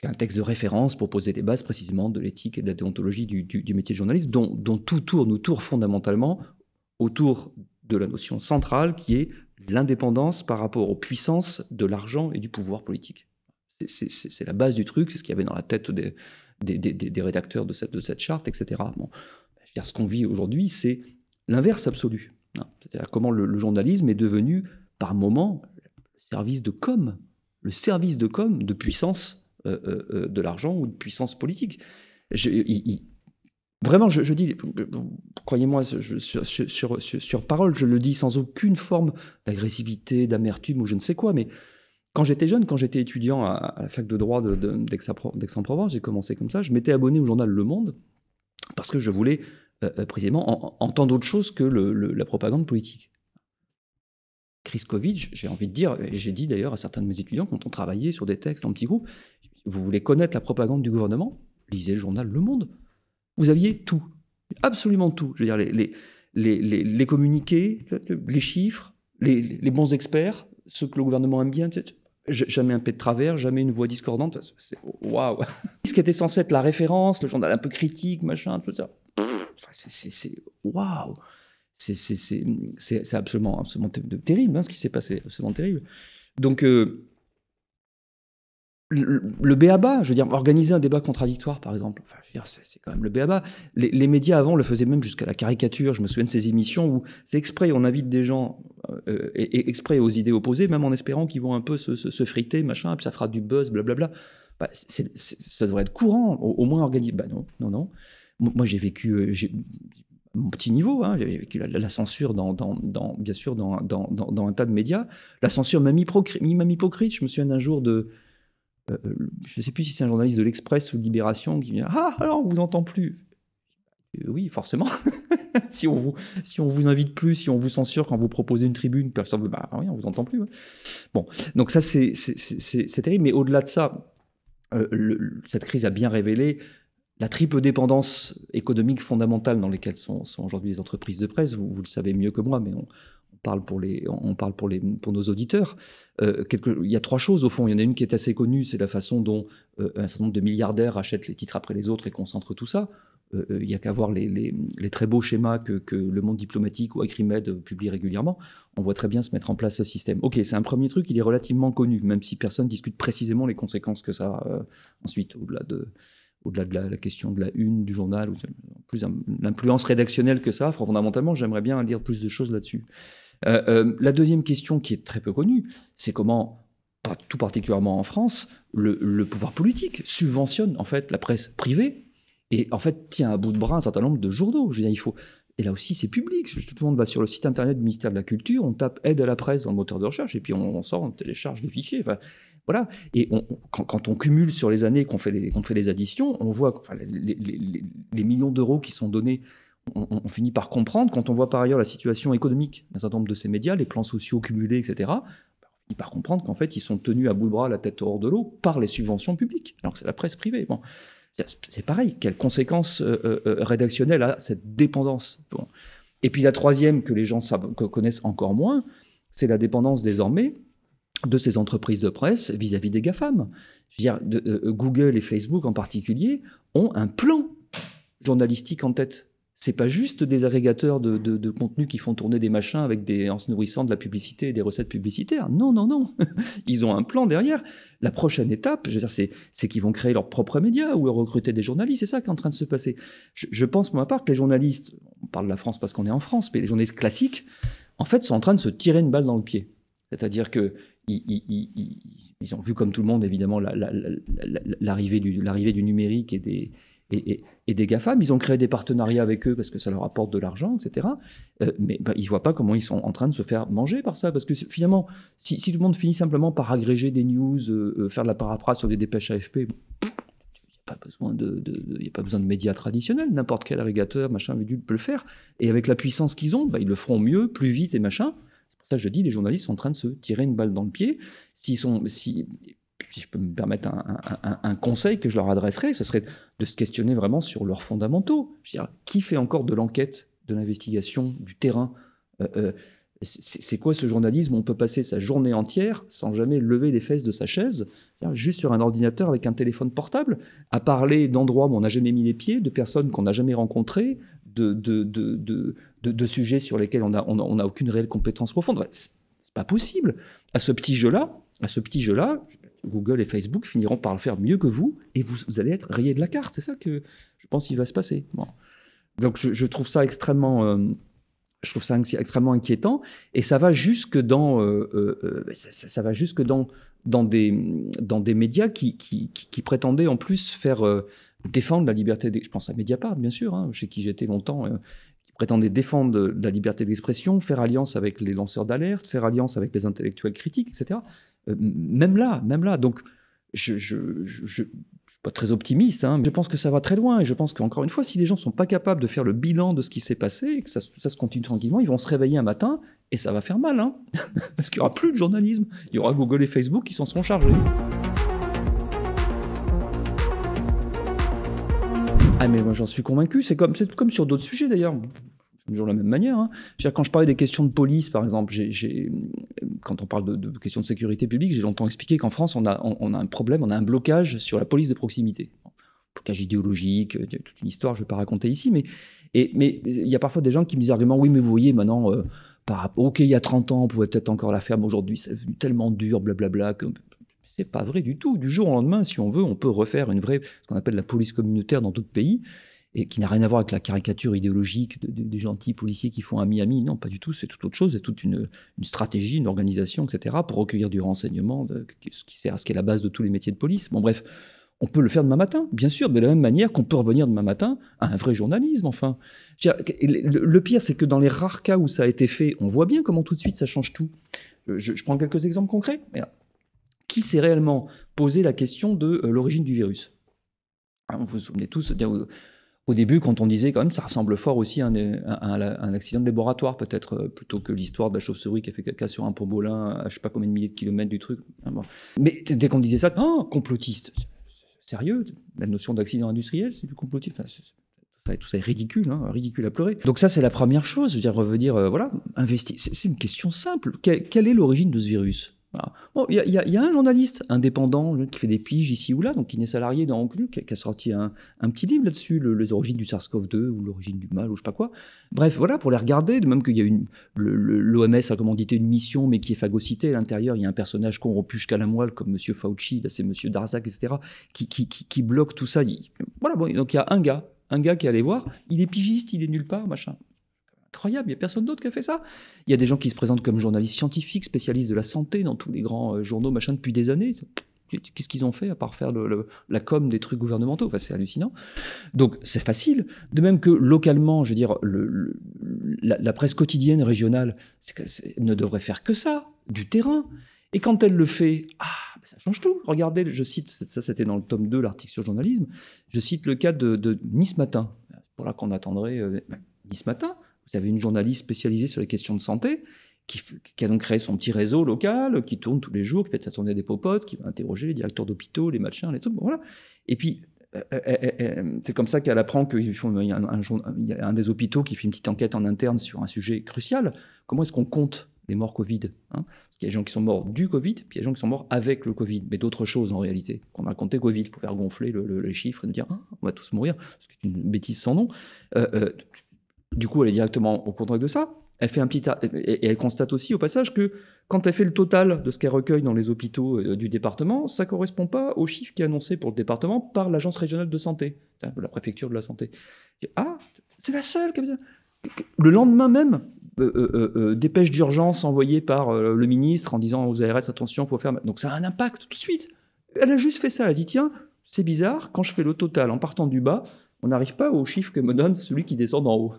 un texte de référence pour poser les bases précisément de l'éthique et de la déontologie du métier de journaliste, dont tout nous tourne fondamentalement autour de la notion centrale qui est l'indépendance par rapport aux puissances de l'argent et du pouvoir politique. C'est la base du truc, c'est ce qu'il y avait dans la tête des rédacteurs de cette charte, etc. Bon, je veux dire, ce qu'on vit aujourd'hui, c'est l'inverse absolu. C'est-à-dire comment le journalisme est devenu, par moments, le service de com de puissance de l'argent ou de puissance politique. Vraiment, je dis, croyez-moi, sur parole, je le dis sans aucune forme d'agressivité, d'amertume ou je ne sais quoi, mais quand j'étais jeune, quand j'étais étudiant à la fac de droit d'Aix-en-Provence, j'ai commencé comme ça, je m'étais abonné au journal Le Monde parce que je voulais précisément entendre autre chose que la propagande politique. Crise Covid, j'ai envie de dire, et j'ai dit d'ailleurs à certains de mes étudiants quand on travaillait sur des textes en petits groupes, vous voulez connaître la propagande du gouvernement, lisez le journal Le Monde. Vous aviez tout, absolument tout. Je veux dire, les communiqués, les chiffres, les bons experts, ceux que le gouvernement aime bien, jamais un pet de travers, jamais une voix discordante. Waouh. Ce qui était censé être la référence, le journal un peu critique, machin, tout ça. C'est waouh. C'est absolument terrible, hein, ce qui s'est passé, absolument terrible. Donc, le b.a.-ba, je veux dire, organiser un débat contradictoire, par exemple, enfin, je veux dire, c'est quand même le b.a.-ba. Les médias, avant, le faisaient même jusqu'à la caricature. Je me souviens de ces émissions où c'est exprès, on invite des gens exprès aux idées opposées, même en espérant qu'ils vont un peu se friter, machin, et puis ça fera du buzz, blablabla. Bah, ça devrait être courant, au moins organisé. Bah non. Moi, j'ai vécu... mon petit niveau, hein, j'ai vécu la censure bien sûr dans un tas de médias. La censure même hypocrite. Je me souviens d'un jour de... je ne sais plus si c'est un journaliste de l'Express ou de Libération qui vient « Ah, alors on ne vous entend plus !» Oui, forcément. si on vous invite plus, si on vous censure quand vous proposez une tribune, personne, bah oui, on ne vous entend plus. Ouais. Bon, donc ça, c'est terrible. Mais au-delà de ça, cette crise a bien révélé la triple dépendance économique fondamentale dans lesquelles sont aujourd'hui les entreprises de presse. Vous le savez mieux que moi, mais on parle pour nos auditeurs. Il y a trois choses, au fond. Il y en a une qui est assez connue, c'est la façon dont un certain nombre de milliardaires achètent les titres après les autres et concentrent tout ça. Il n'y a qu'à voir les très beaux schémas que le monde diplomatique ou Acrimed publie régulièrement. On voit très bien se mettre en place ce système. Ok, c'est un premier truc, il est relativement connu, même si personne ne discute précisément les conséquences que ça a ensuite, au-delà de la question de la une du journal, ou plus l'influence rédactionnelle que ça a. Fondamentalement, j'aimerais bien lire plus de choses là-dessus. La deuxième question qui est très peu connue, c'est comment, tout particulièrement en France, le pouvoir politique subventionne en fait la presse privée et en fait tient à bout de bras un certain nombre de journaux. Je veux dire, et là aussi c'est public. Tout le monde va sur le site internet du ministère de la Culture, on tape aide à la presse dans le moteur de recherche et puis on sort, on télécharge les fichiers. Enfin, voilà. Et quand on cumule sur les années qu'on fait les additions, on voit les millions d'euros qui sont donnés. On finit par comprendre, quand on voit par ailleurs la situation économique d'un certain nombre de ces médias, les plans sociaux cumulés, etc., on finit par comprendre qu'en fait, ils sont tenus à bout de bras, la tête hors de l'eau, par les subventions publiques, alors que c'est la presse privée. Bon. C'est pareil, quelles conséquences rédactionnelles a cette dépendance? Bon. Et puis la troisième, que les gens connaissent encore moins, c'est la dépendance désormais de ces entreprises de presse vis-à-vis des GAFAM. Je veux dire, Google et Facebook en particulier ont un plan journalistique en tête. C'est pas juste des agrégateurs de contenu qui font tourner des machins en se nourrissant de la publicité et des recettes publicitaires. Non. Ils ont un plan derrière. La prochaine étape, je veux dire, c'est qu'ils vont créer leurs propres médias ou recruter des journalistes. C'est ça qui est en train de se passer. Je pense, pour ma part, que les journalistes, on parle de la France parce qu'on est en France, mais les journalistes classiques, en fait, sont en train de se tirer une balle dans le pied. C'est-à-dire que ils ont vu, comme tout le monde, évidemment, l'arrivée du numérique et des GAFAM. Ils ont créé des partenariats avec eux parce que ça leur apporte de l'argent, etc. Mais ils ne voient pas comment ils sont en train de se faire manger par ça. Parce que finalement, si tout le monde finit simplement par agréger des news, faire de la paraphrase sur des dépêches AFP, il n'y a pas besoin de médias traditionnels. N'importe quel agrégateur, machin, vidule peut le faire. Et avec la puissance qu'ils ont, ils le feront mieux, plus vite et machin. C'est pour ça que je dis, les journalistes sont en train de se tirer une balle dans le pied. Si je peux me permettre un conseil que je leur adresserais, ce serait de se questionner vraiment sur leurs fondamentaux. Je veux dire, qui fait encore de l'enquête, de l'investigation, du terrain? C'est quoi ce journalisme où on peut passer sa journée entière sans jamais lever les fesses de sa chaise, juste sur un ordinateur avec un téléphone portable, à parler d'endroits où on n'a jamais mis les pieds, de personnes qu'on n'a jamais rencontrées, de sujets sur lesquels on a aucune réelle compétence profonde. C'est pas possible. À ce petit jeu-là, Google et Facebook finiront par le faire mieux que vous, et vous allez être rayé de la carte. C'est ça que je pense qu'il va se passer. Bon. Donc je trouve ça extrêmement inquiétant, et ça va jusque dans dans des médias qui prétendaient en plus faire défendre la liberté. Je pense à Mediapart, bien sûr, hein, chez qui j'étais longtemps. Qui prétendaient défendre la liberté d'expression, faire alliance avec les lanceurs d'alerte, faire alliance avec les intellectuels critiques, etc. Même là. Donc, je suis pas très optimiste, hein, mais je pense que ça va très loin. Et je pense qu'encore une fois, si les gens sont pas capables de faire le bilan de ce qui s'est passé, et que ça se continue tranquillement, ils vont se réveiller un matin et ça va faire mal. Hein, parce qu'il n'y aura plus de journalisme. Il y aura Google et Facebook qui s'en seront chargés. Ah mais moi j'en suis convaincu, c'est comme sur d'autres sujets d'ailleurs, c'est toujours la même manière. Hein. Quand je parlais des questions de police par exemple, quand on parle de questions de sécurité publique, j'ai longtemps expliqué qu'en France on a un problème, on a un blocage sur la police de proximité. Blocage idéologique, toute une histoire, je ne vais pas raconter ici, mais il y a parfois des gens qui me disent argument, oui mais vous voyez maintenant, ok il y a 30 ans on pouvait peut-être encore la faire, mais aujourd'hui c'est devenu tellement dur, blablabla, que... C'est pas vrai du tout. Du jour au lendemain, si on veut, on peut refaire ce qu'on appelle la police communautaire dans d'autres pays, et qui n'a rien à voir avec la caricature idéologique des gentils policiers qui font à Miami. Non, pas du tout. C'est toute autre chose. C'est toute une stratégie, une organisation, etc., pour recueillir du renseignement, ce qui est la base de tous les métiers de police. Bon, bref, on peut le faire demain matin, bien sûr, de la même manière qu'on peut revenir demain matin à un vrai journalisme, enfin. Le pire, c'est que dans les rares cas où ça a été fait, on voit bien comment tout de suite ça change tout. Je prends quelques exemples concrets. Qui s'est réellement posé la question de l'origine du virus? Vous vous souvenez tous, au début, quand on disait quand même ça ressemble fort aussi à un accident de laboratoire, peut-être, plutôt que l'histoire de la chauve-souris qui a fait caca sur un pangolin à je sais pas combien de milliers de kilomètres du truc. Mais dès qu'on disait ça, complotiste, sérieux, la notion d'accident industriel, c'est du complotiste. Tout ça est ridicule, hein, ridicule à pleurer. Donc ça, c'est la première chose. Je veux dire, revenir, voilà, investir. C'est une question simple. Quelle est l'origine de ce virus? Voilà. Bon, il y a un journaliste indépendant qui fait des piges ici ou là, donc qui n'est salarié dans qui a sorti un petit livre là-dessus, les origines du SARS-CoV-2 ou l'origine du mal ou je sais pas quoi. Bref, voilà, pour les regarder, de même qu'il y a l'OMS a commandité une mission, mais qui est phagocytée à l'intérieur. Il y a un personnage corrompu jusqu'à la moelle, comme Monsieur Fauci, là c'est Monsieur Darzac, etc., qui bloque tout ça. Voilà, bon, donc il y a un gars qui est allé voir, il est pigiste, il est nulle part, machin. Incroyable, il n'y a personne d'autre qui a fait ça. Il y a des gens qui se présentent comme journalistes scientifiques, spécialistes de la santé dans tous les grands journaux, machin, depuis des années. Qu'est-ce qu'ils ont fait à part faire la com des trucs gouvernementaux? Enfin, c'est hallucinant. Donc, c'est facile. De même que localement, je veux dire, la presse quotidienne régionale ne devrait faire que ça, du terrain. Et quand elle le fait, ça change tout. Regardez, je cite, ça c'était dans le tome 2, l'article sur le journalisme, je cite le cas de Nice Matin. Voilà qu'on attendrait Nice Matin. Vous avez une journaliste spécialisée sur les questions de santé qui a donc créé son petit réseau local, qui tourne tous les jours, qui fait sa tournée des popotes, qui va interroger les directeurs d'hôpitaux, les machins, les trucs, bon, voilà. Et puis, c'est comme ça qu'elle apprend qu'il y a un des hôpitaux qui fait une petite enquête en interne sur un sujet crucial. Comment est-ce qu'on compte les morts Covid, hein? Parce qu'il y a des gens qui sont morts du Covid, puis il y a des gens qui sont morts avec le Covid, mais d'autres choses en réalité. On a compté Covid pour faire gonfler les chiffres et nous dire on va tous mourir, ce qui est une bêtise sans nom. Du coup, elle est directement au contact de ça. Elle fait et elle constate aussi au passage que quand elle fait le total de ce qu'elle recueille dans les hôpitaux du département, ça ne correspond pas au chiffre qui est annoncé pour le département par l'agence régionale de santé, la préfecture de la santé. C'est la seule qui a besoin. Le lendemain même, dépêche d'urgence envoyée par le ministre en disant aux ARS attention, il faut faire. Donc ça a un impact tout de suite. Elle a juste fait ça. Elle a dit tiens, c'est bizarre, quand je fais le total en partant du bas, on n'arrive pas au chiffre que me donne celui qui descend d'en haut.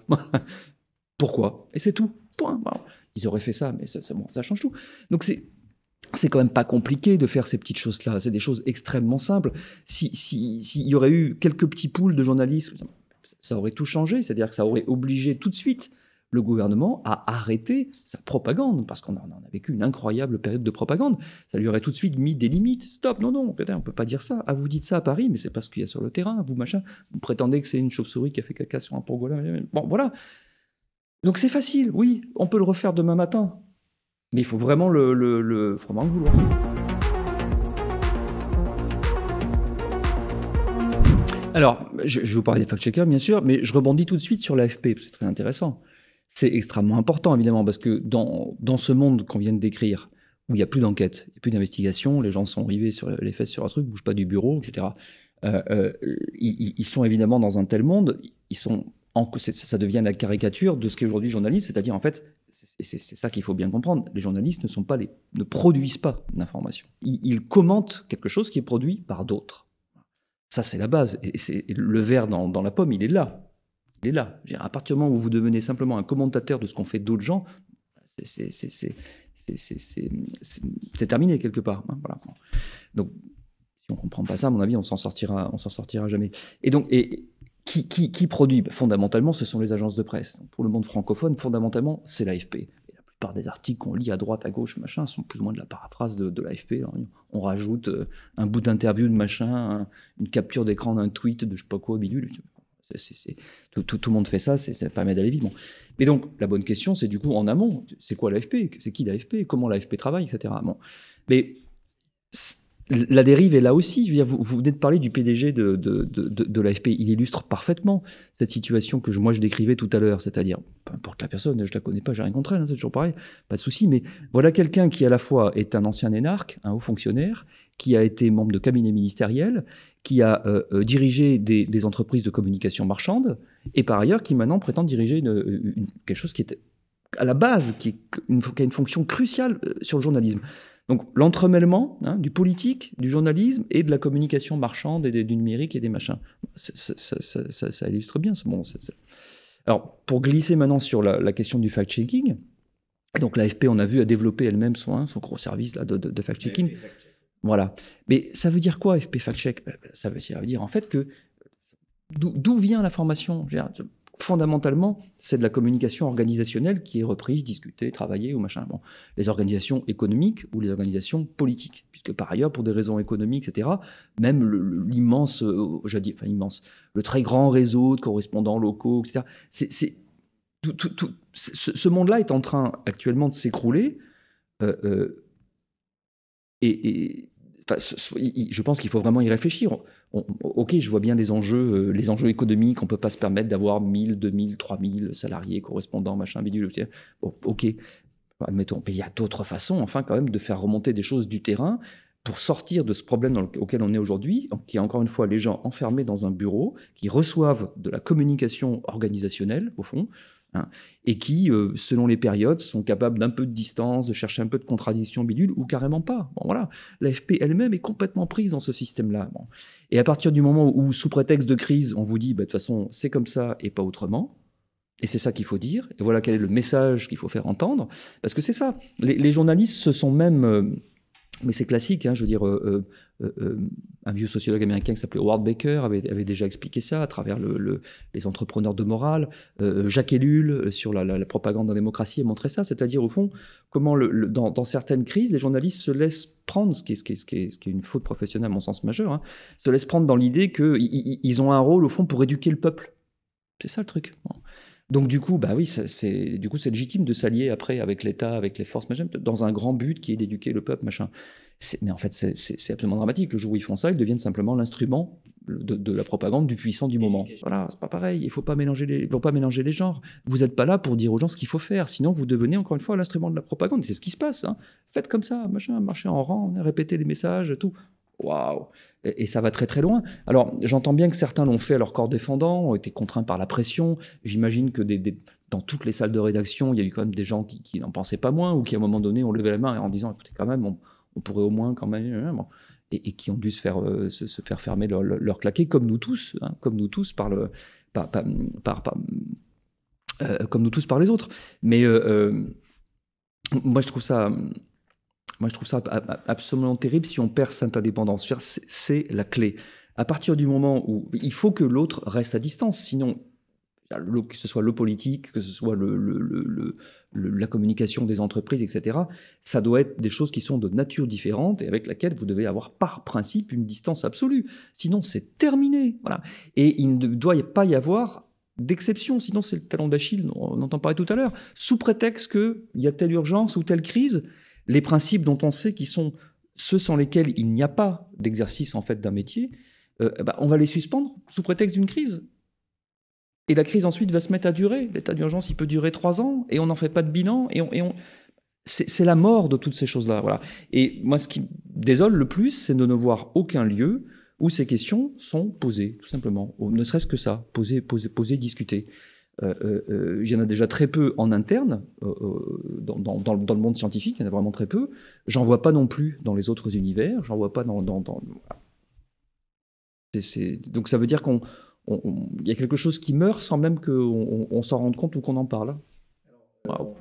Pourquoi? Et c'est tout. Point. Voilà. Ils auraient fait ça, mais ça change tout. Donc c'est quand même pas compliqué de faire ces petites choses-là. C'est des choses extrêmement simples. S'il y aurait eu quelques petits pools de journalisme, ça aurait tout changé. C'est-à-dire que ça aurait obligé tout de suite le gouvernement à arrêter sa propagande, parce qu'on a vécu une incroyable période de propagande. Ça lui aurait tout de suite mis des limites. Stop, non, on peut pas dire ça. Vous dites ça à Paris, mais c'est pas ce qu'il y a sur le terrain. Vous prétendez que c'est une chauve-souris qui a fait caca sur un pangolin. Bon, voilà. Donc c'est facile, oui, on peut le refaire demain matin. Mais il faut vraiment vraiment le vouloir. Alors, je vais vous parler des fact-checkers, bien sûr, mais je rebondis tout de suite sur l'AFP, c'est très intéressant. C'est extrêmement important, évidemment, parce que dans ce monde qu'on vient de décrire, où il n'y a plus d'enquête, il n'y a plus d'investigation, les gens sont rivés sur les fesses sur un truc, ne bougent pas du bureau, etc. Ils sont évidemment dans un tel monde, ça devient la caricature de ce qu'est aujourd'hui le journaliste, c'est-à-dire, en fait, c'est ça qu'il faut bien comprendre, les journalistes ne produisent pas d'informations. Ils commentent quelque chose qui est produit par d'autres. Ça, c'est la base. Et le verre dans la pomme, il est là. Il est là. À partir du moment où vous devenez simplement un commentateur de ce qu'ont fait d'autres gens, c'est terminé quelque part. Hein, voilà. Donc, si on ne comprend pas ça, à mon avis, on s'en sortira jamais. Et donc, qui produit ? Fondamentalement, ce sont les agences de presse. Donc, pour le monde francophone, fondamentalement, c'est l'AFP. Et la plupart des articles qu'on lit à droite, à gauche, machin, sont plus ou moins de la paraphrase de l'AFP. Alors, on rajoute un bout d'interview de machin, une capture d'écran d'un tweet de je sais pas quoi, bidule. Tout le monde fait ça, ça permet d'aller vite. Bon. Mais donc, la bonne question, c'est du coup, en amont, c'est quoi l'AFP ? C'est qui l'AFP ? Comment l'AFP travaille, etc. Bon. Mais la dérive est là aussi. Je veux dire, vous venez de parler du PDG de l'AFP. Il illustre parfaitement cette situation que moi je décrivais tout à l'heure. C'est-à-dire, peu importe la personne, je la connais pas, j'ai rien contre elle, hein, c'est toujours pareil, pas de souci. Mais voilà quelqu'un qui à la fois est un ancien énarque, un haut fonctionnaire, qui a été membre de cabinet ministériel, qui a dirigé des entreprises de communication marchande, et par ailleurs qui maintenant prétend diriger quelque chose qui est à la base, qui a une fonction cruciale sur le journalisme. Donc l'entremêlement du politique, du journalisme et de la communication marchande et du numérique et des machins. Ça illustre bien ce monde. Alors, pour glisser maintenant sur la question du fact-checking, donc l'AFP, on a vu, a développé elle-même son gros service là, de fact-checking. Voilà. Mais ça veut dire quoi, AFP fact-check ? Ça veut dire en fait que d'où vient l'information ? Fondamentalement, c'est de la communication organisationnelle qui est reprise, discutée, travaillée ou machin. Bon, les organisations économiques ou les organisations politiques, puisque par ailleurs, pour des raisons économiques, etc., même l'immense, le très grand réseau de correspondants locaux, etc., ce monde-là est en train actuellement de s'écrouler. Je pense qu'il faut vraiment y réfléchir. Ok, je vois bien les enjeux économiques. On ne peut pas se permettre d'avoir 1000, 2000, 3000 salariés, correspondants, machin, bidule. Bon, ok, admettons. Mais il y a d'autres façons, enfin, quand même, de faire remonter des choses du terrain pour sortir de ce problème auquel on est aujourd'hui, qui est encore une fois les gens enfermés dans un bureau, qui reçoivent de la communication organisationnelle, au fond, et qui, selon les périodes, sont capables d'un peu de distance, de chercher un peu de contradiction bidule, ou carrément pas. Bon, voilà. L'AFP elle-même est complètement prise dans ce système-là. Bon. Et à partir du moment où, sous prétexte de crise, on vous dit, de toute façon, c'est comme ça et pas autrement, et c'est ça qu'il faut dire, et voilà quel est le message qu'il faut faire entendre, parce que c'est ça. Les journalistes se sont même... mais c'est classique, je veux dire, un vieux sociologue américain qui s'appelait Howard Baker avait déjà expliqué ça à travers les entrepreneurs de morale. Jacques Ellul, sur la propagande en démocratie, a montré ça, c'est-à-dire, au fond, comment dans certaines crises, les journalistes se laissent prendre, ce qui est une faute professionnelle à mon sens majeure, se laissent prendre dans l'idée qu'ils ont un rôle, au fond, pour éduquer le peuple. C'est ça le truc. Bon. Donc du coup, c'est légitime de s'allier après avec l'État, avec les forces, machin, dans un grand but qui est d'éduquer le peuple, machin. Mais en fait, c'est absolument dramatique. Le jour où ils font ça, ils deviennent simplement l'instrument de la propagande du puissant du moment. Voilà, c'est pas pareil. Il faut pas mélanger les genres. Vous n'êtes pas là pour dire aux gens ce qu'il faut faire. Sinon, vous devenez encore une fois l'instrument de la propagande. C'est ce qui se passe. Faites comme ça, machin, marchez en rang, répétez les messages, tout. Waouh! Et ça va très très loin. Alors, j'entends bien que certains l'ont fait à leur corps défendant, ont été contraints par la pression. J'imagine que dans toutes les salles de rédaction, il y a eu quand même des gens qui n'en pensaient pas moins, ou qui à un moment donné ont levé la main en disant, écoutez, quand même, on pourrait au moins quand même... Bon. Et qui ont dû se faire fermer leur claquet, comme nous tous, comme nous tous par les autres. Mais moi, je trouve ça absolument terrible si on perd cette indépendance. C'est la clé. À partir du moment où il faut que l'autre reste à distance, sinon, que ce soit le politique, que ce soit la communication des entreprises, etc., ça doit être des choses qui sont de nature différente et avec laquelle vous devez avoir par principe une distance absolue. Sinon, c'est terminé. Voilà. Et il ne doit pas y avoir d'exception, sinon c'est le talon d'Achille, on entend parler tout à l'heure, sous prétexte qu'il y a telle urgence ou telle crise. Les principes dont on sait qu'ils sont ceux sans lesquels il n'y a pas d'exercice en fait d'un métier, on va les suspendre sous prétexte d'une crise. Et la crise ensuite va se mettre à durer. L'état d'urgence, il peut durer 3 ans et on n'en fait pas de bilan. C'est la mort de toutes ces choses-là. Voilà. Et moi, ce qui me désole le plus, c'est de ne voir aucun lieu où ces questions sont posées, tout simplement. Ne serait-ce que ça, poser, discuter. Il y en a déjà très peu en interne, dans le monde scientifique, il y en a vraiment très peu. J'en vois pas non plus dans les autres univers, j'en vois pas dans... Donc ça veut dire qu'il y a quelque chose qui meurt sans même qu'on s'en rende compte ou qu'on en parle. Wow.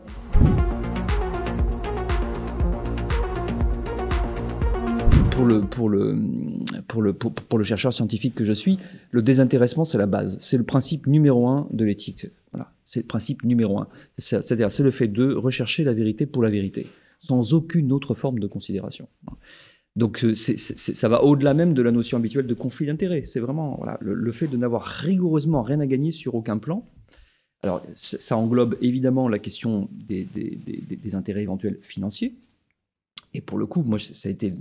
Pour le chercheur scientifique que je suis, le désintéressement, c'est la base. C'est le principe numéro 1 de l'éthique. Voilà. C'est le principe numéro 1. C'est-à-dire, c'est le fait de rechercher la vérité pour la vérité, sans aucune autre forme de considération. Donc, ça va au-delà même de la notion habituelle de conflit d'intérêts. C'est vraiment le fait de n'avoir rigoureusement rien à gagner sur aucun plan. Alors, ça englobe évidemment la question des intérêts éventuels financiers. Et pour le coup, moi, ça a été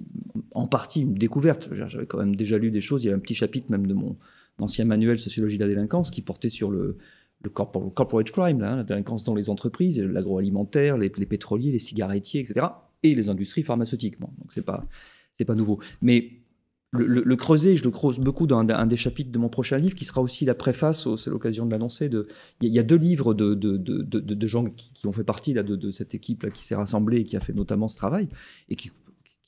en partie une découverte. J'avais quand même déjà lu des choses. Il y avait un petit chapitre même de mon ancien manuel Sociologie de la délinquance qui portait sur le corporate crime, la délinquance dans les entreprises, l'agroalimentaire, les pétroliers, les cigarettiers, etc. et les industries pharmaceutiques. Bon, donc c'est pas nouveau. Mais le creuser, je le creuse beaucoup dans un des chapitres de mon prochain livre, qui sera aussi la préface, c'est l'occasion de l'annoncer. Il y a 2 livres de gens qui ont fait partie là, de cette équipe là, qui s'est rassemblée et qui a fait notamment ce travail, et qui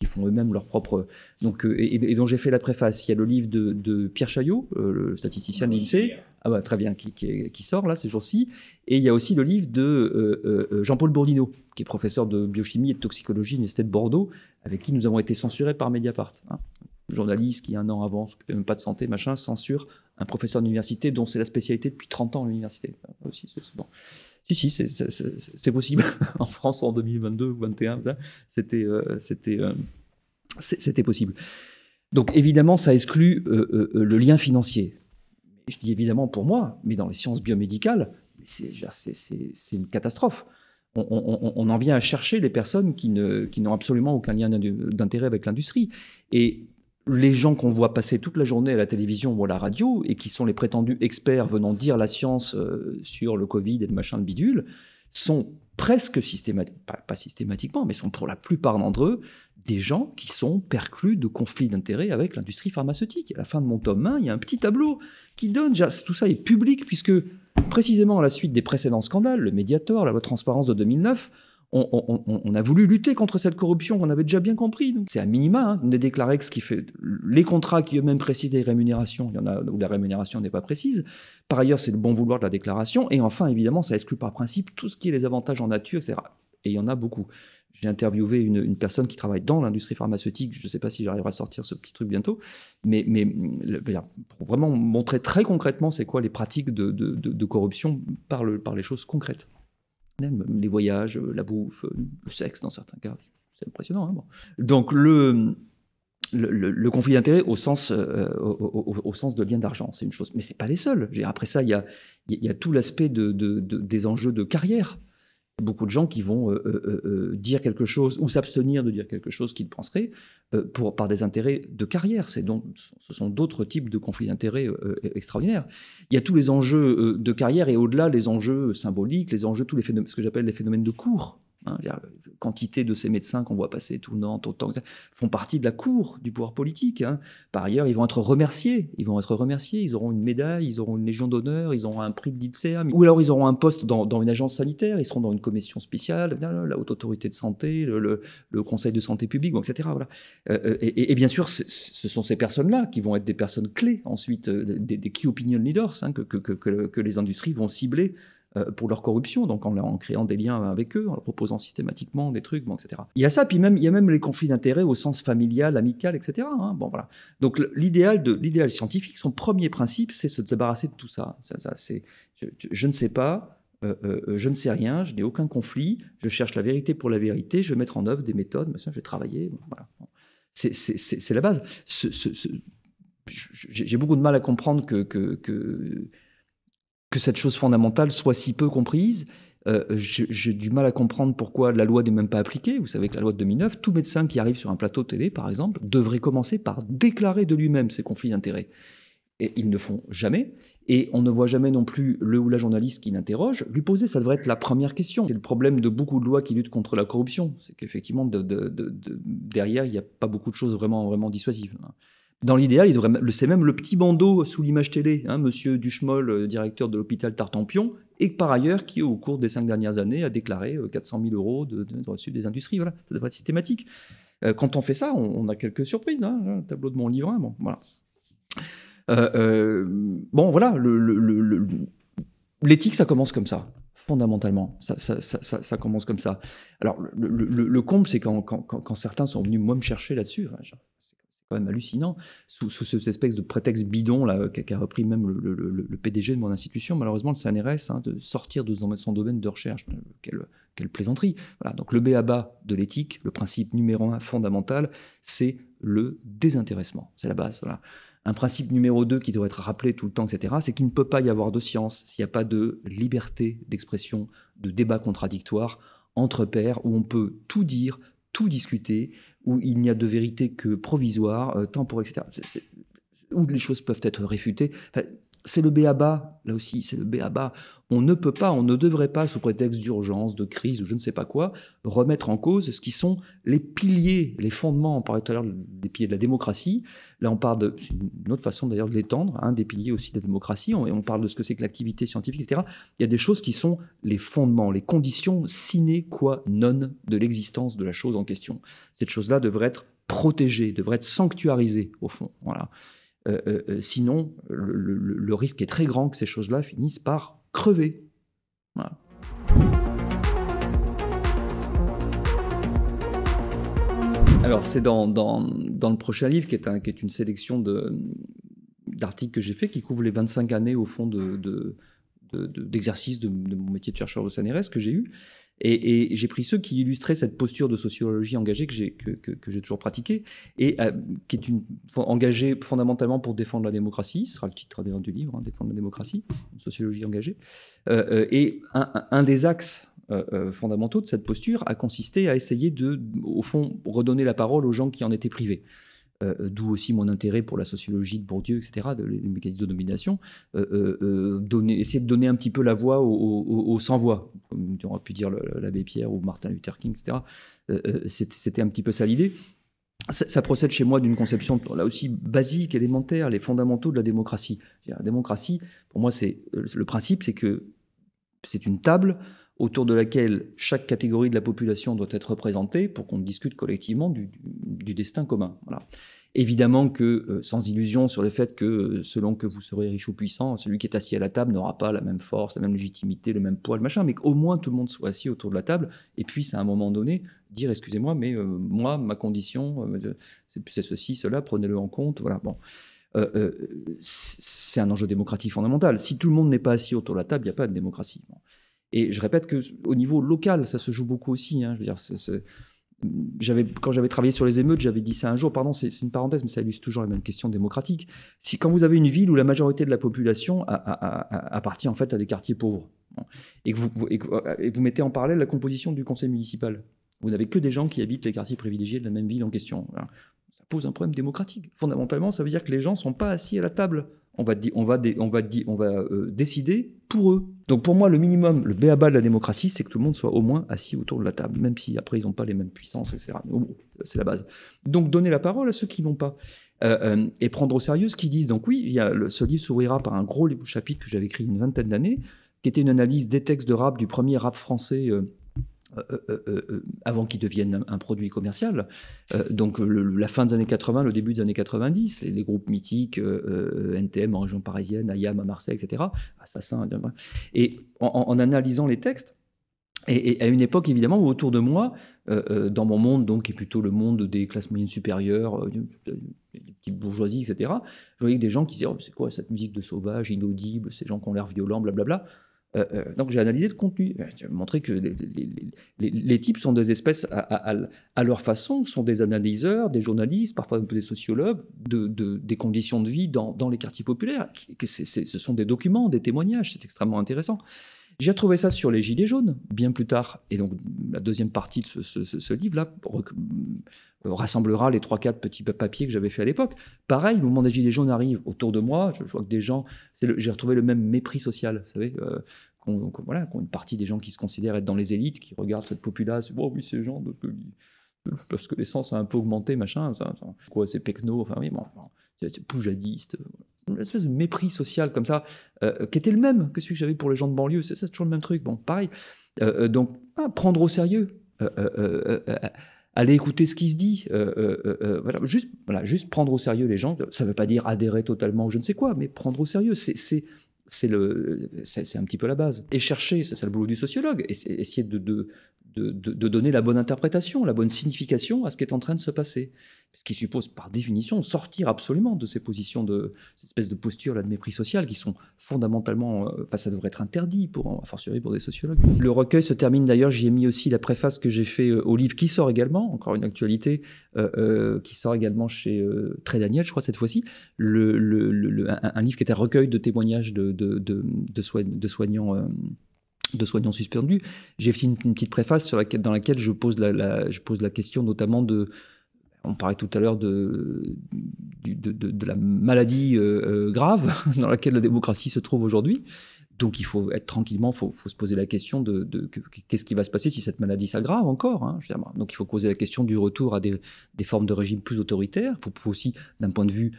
font eux-mêmes leur propre... Donc, et dont j'ai fait la préface. Il y a le livre de Pierre Chaillot, le statisticien de l'INSEE, très bien, qui sort là ces jours-ci. Et il y a aussi le livre de Jean-Paul Bourdineau, qui est professeur de biochimie et de toxicologie à l'Université de Bordeaux, avec qui nous avons été censurés par Mediapart. Journaliste qui, 1 an avant, s'occupait même pas de santé, machin, censure un professeur d'université dont c'est la spécialité depuis 30 ans à l'université. Aussi, c'est bon. Si, c'est possible. En France, en 2022 ou 2021, c'était possible. Donc, évidemment, ça exclut le lien financier. Je dis évidemment pour moi, mais dans les sciences biomédicales, c'est une catastrophe. On en vient à chercher les personnes qui n'ont absolument aucun lien d'intérêt avec l'industrie. Et les gens qu'on voit passer toute la journée à la télévision ou à la radio, et qui sont les prétendus experts venant dire la science sur le Covid et le machin de bidule, sont presque systématiquement, pas systématiquement, mais sont pour la plupart d'entre eux, des gens qui sont perclus de conflits d'intérêts avec l'industrie pharmaceutique. À la fin de mon tome 1, il y a un petit tableau qui donne, tout ça est public, puisque précisément à la suite des précédents scandales, le Mediator, la loi de transparence de 2009, on a voulu lutter contre cette corruption qu'on avait déjà bien compris. C'est à minima, des déclarex qui fait les contrats qui eux-mêmes précisent des rémunérations, il y en a où la rémunération n'est pas précise. Par ailleurs, c'est le bon vouloir de la déclaration. Et enfin, évidemment, ça exclut par principe tout ce qui est les avantages en nature, etc. Et il y en a beaucoup. J'ai interviewé une personne qui travaille dans l'industrie pharmaceutique, je ne sais pas si j'arriverai à sortir ce petit truc bientôt, mais pour vraiment montrer très concrètement c'est quoi les pratiques de corruption par les choses concrètes. Même les voyages, la bouffe, le sexe dans certains cas, c'est impressionnant. Bon. Donc le conflit d'intérêts au sens de lien d'argent, c'est une chose. Mais ce n'est pas les seuls. Après ça, il y a tout l'aspect des enjeux de carrière. Beaucoup de gens qui vont dire quelque chose ou s'abstenir de dire quelque chose qu'ils penseraient par des intérêts de carrière. Ce sont d'autres types de conflits d'intérêts extraordinaires. Il y a tous les enjeux de carrière et au-delà les enjeux symboliques, les enjeux, tous les phénomènes, ce que j'appelle les phénomènes de cour. La quantité de ces médecins qu'on voit passer tout Nantes, autant font partie de la cour du pouvoir politique. Par ailleurs, ils vont être remerciés. Ils auront une médaille, ils auront une légion d'honneur, ils auront un prix de l'INSERM, ou alors ils auront un poste dans une agence sanitaire, ils seront dans une commission spéciale, la haute autorité de santé, le conseil de santé publique, etc. Voilà. Et bien sûr, ce sont ces personnes-là qui vont être des personnes clés ensuite, des key opinion leaders que les industries vont cibler pour leur corruption, donc en créant des liens avec eux, en leur proposant systématiquement des trucs, etc. Il y a ça, puis il y a même les conflits d'intérêts au sens familial, amical, etc. Voilà. Donc l'idéal scientifique, son premier principe, c'est se débarrasser de tout ça. Je ne sais pas, je ne sais rien, je n'ai aucun conflit, je cherche la vérité pour la vérité, je vais mettre en œuvre des méthodes, je vais travailler. Voilà. C'est la base. J'ai beaucoup de mal à comprendre que cette chose fondamentale soit si peu comprise, J'ai du mal à comprendre pourquoi la loi n'est même pas appliquée. Vous savez que la loi de 2009, tout médecin qui arrive sur un plateau de télé, par exemple, devrait commencer par déclarer de lui-même ses conflits d'intérêts. Et ils ne font jamais. Et on ne voit jamais non plus le ou la journaliste qui l'interroge lui poser. Ça devrait être la première question. C'est le problème de beaucoup de lois qui luttent contre la corruption. C'est qu'effectivement, derrière, il n'y a pas beaucoup de choses vraiment dissuasives. Dans l'idéal, c'est même le petit bandeau sous l'image télé, monsieur Duchemol, directeur de l'hôpital Tartampion, et par ailleurs, qui au cours des 5 dernières années a déclaré 400 000 € de reçus des industries. Voilà, ça devrait être systématique. Quand on fait ça, on a quelques surprises. Le tableau de mon livre 1, bon, voilà. Voilà, l'éthique, ça commence comme ça, fondamentalement. Ça commence comme ça. Alors, le comble, c'est quand certains sont venus, moi, me chercher là-dessus. C'est quand même hallucinant, sous cette espèce de prétexte bidon là, qu'a repris même le PDG de mon institution, malheureusement, le CNRS, de sortir de son domaine de recherche. Quelle plaisanterie. Voilà, donc le b.a.-ba de l'éthique, le principe numéro 1 fondamental, c'est le désintéressement. C'est la base, voilà. Un principe numéro 2 qui doit être rappelé tout le temps, etc., c'est qu'il ne peut pas y avoir de science s'il n'y a pas de liberté d'expression, de débat contradictoire entre pairs, où on peut tout dire, tout discuter, où il n'y a de vérité que provisoire, temporaire, etc., où les choses peuvent être réfutées. Enfin, c'est le b.a.-ba, là aussi, c'est le b.a.-ba. On ne peut pas, on ne devrait pas, sous prétexte d'urgence, de crise ou je ne sais pas quoi, remettre en cause ce qui sont les piliers, les fondements. On parlait tout à l'heure des piliers de la démocratie. Là, on parle c'est une autre façon d'ailleurs de l'étendre, des piliers aussi de la démocratie. On parle de ce que c'est que l'activité scientifique, etc. Il y a des choses qui sont les fondements, les conditions sine qua non de l'existence de la chose en question. Cette chose-là devrait être protégée, devrait être sanctuarisée, au fond. Voilà. Sinon, le risque est très grand que ces choses-là finissent par crever. Voilà. Alors, c'est dans le prochain livre, qui est une sélection d'articles que j'ai fait, qui couvre les 25 années, au fond, d'exercice de mon métier de chercheur au CNRS que j'ai eu. Et j'ai pris ceux qui illustraient cette posture de sociologie engagée que j'ai toujours pratiquée, et qui est engagée fondamentalement pour défendre la démocratie. Ce sera le titre d'ailleurs du livre, défendre la démocratie, une sociologie engagée. Et un des axes fondamentaux de cette posture a consisté à essayer de, au fond, redonner la parole aux gens qui en étaient privés. D'où aussi mon intérêt pour la sociologie de Bourdieu, etc., les mécanismes de domination, essayer de donner un petit peu la voix aux sans-voix, comme on aurait pu dire l'abbé Pierre ou Martin Luther King, etc. C'était un petit peu ça l'idée. Ça procède chez moi d'une conception, là aussi, basique, élémentaire, les fondamentaux de la démocratie. La démocratie, pour moi, le principe, c'est que c'est une table autour de laquelle chaque catégorie de la population doit être représentée pour qu'on discute collectivement du destin commun. Voilà. Évidemment que, sans illusion sur le fait que, selon que vous serez riche ou puissant, celui qui est assis à la table n'aura pas la même force, la même légitimité, le même poids, le machin, mais qu'au moins tout le monde soit assis autour de la table et puisse, à un moment donné, dire « excusez-moi, mais moi, ma condition, c'est ceci, cela, prenez-le en compte. » Voilà, bon. C'est un enjeu démocratique fondamental. Si tout le monde n'est pas assis autour de la table, il n'y a pas de démocratie. Bon. Et je répète qu'au niveau local, ça se joue beaucoup aussi. Je veux dire, quand j'avais travaillé sur les émeutes, j'avais dit ça un jour, pardon, c'est une parenthèse, mais ça illustre toujours la même question démocratique. Quand vous avez une ville où la majorité de la population appartient en fait à des quartiers pauvres, et que vous mettez en parallèle la composition du conseil municipal, vous n'avez que des gens qui habitent les quartiers privilégiés de la même ville en question. Voilà. Ça pose un problème démocratique. Fondamentalement, ça veut dire que les gens ne sont pas assis à la table. On va décider pour eux. Donc pour moi, le minimum, le b.a.-ba de la démocratie, c'est que tout le monde soit au moins assis autour de la table, même si après ils n'ont pas les mêmes puissances, etc. Mais bon, c'est la base. Donc donner la parole à ceux qui n'ont pas. Et prendre au sérieux ce qu'ils disent. Donc oui, ce livre s'ouvrira par un gros chapitre que j'avais écrit il y a une vingtaine d'années, qui était une analyse des textes de rap, du premier rap français avant qu'ils deviennent un produit commercial. Donc la fin des années 80, le début des années 90, les groupes mythiques, NTM en région parisienne, IAM à Marseille, etc. Assassin. Et en analysant les textes, et à une époque évidemment où autour de moi, dans mon monde, donc, qui est plutôt le monde des classes moyennes supérieures, des petites bourgeoisies, etc., je voyais que des gens qui disaient « c'est quoi cette musique de sauvage, inaudible, ces gens qui ont l'air violents, blablabla ». Donc j'ai analysé le contenu. J'ai montré que les types sont des espèces à leur façon, sont des analyseurs, des journalistes, parfois un peu des sociologues, des conditions de vie dans les quartiers populaires. Ce sont des documents, des témoignages, c'est extrêmement intéressant. J'ai retrouvé ça sur les Gilets jaunes, bien plus tard. Et donc, la deuxième partie de ce livre-là rassemblera les 3-4 petits papiers que j'avais fait à l'époque. Pareil, le moment des Gilets jaunes arrive autour de moi, je vois que des gens... J'ai retrouvé le même mépris social, vous savez, voilà, qu'ont une partie des gens qui se considèrent être dans les élites, qui regardent cette populace, oh oui, ces gens, parce que l'essence a un peu augmenté, machin, quoi, c'est pecno, enfin oui, bon, c'est poujadiste, une espèce de mépris social comme ça, qui était le même que celui que j'avais pour les gens de banlieue, c'est toujours le même truc, bon, pareil. Donc, prendre au sérieux, aller écouter ce qui se dit, juste prendre au sérieux les gens, ça ne veut pas dire adhérer totalement ou je ne sais quoi, mais prendre au sérieux, c'est un petit peu la base. Et chercher, c'est ça le boulot du sociologue, essayer de donner la bonne interprétation, la bonne signification à ce qui est en train de se passer. Ce qui suppose, par définition, sortir absolument de ces positions, de cette espèce de posture là de mépris social qui sont fondamentalement... ça devrait être interdit, a fortiori pour des sociologues. Le recueil se termine d'ailleurs, j'y ai mis aussi la préface que j'ai fait au livre qui sort également, encore une actualité, qui sort également chez Très Daniel, je crois, cette fois-ci, un livre qui est un recueil de témoignages de soignants suspendus. J'ai fait une petite préface dans laquelle je pose la question notamment de... On parlait tout à l'heure de la maladie grave dans laquelle la démocratie se trouve aujourd'hui. Donc il faut être tranquillement, il faut se poser la question de qu'est-ce qui va se passer si cette maladie s'aggrave encore. Hein, donc il faut poser la question du retour à des formes de régime plus autoritaires. Il faut aussi, d'un point de vue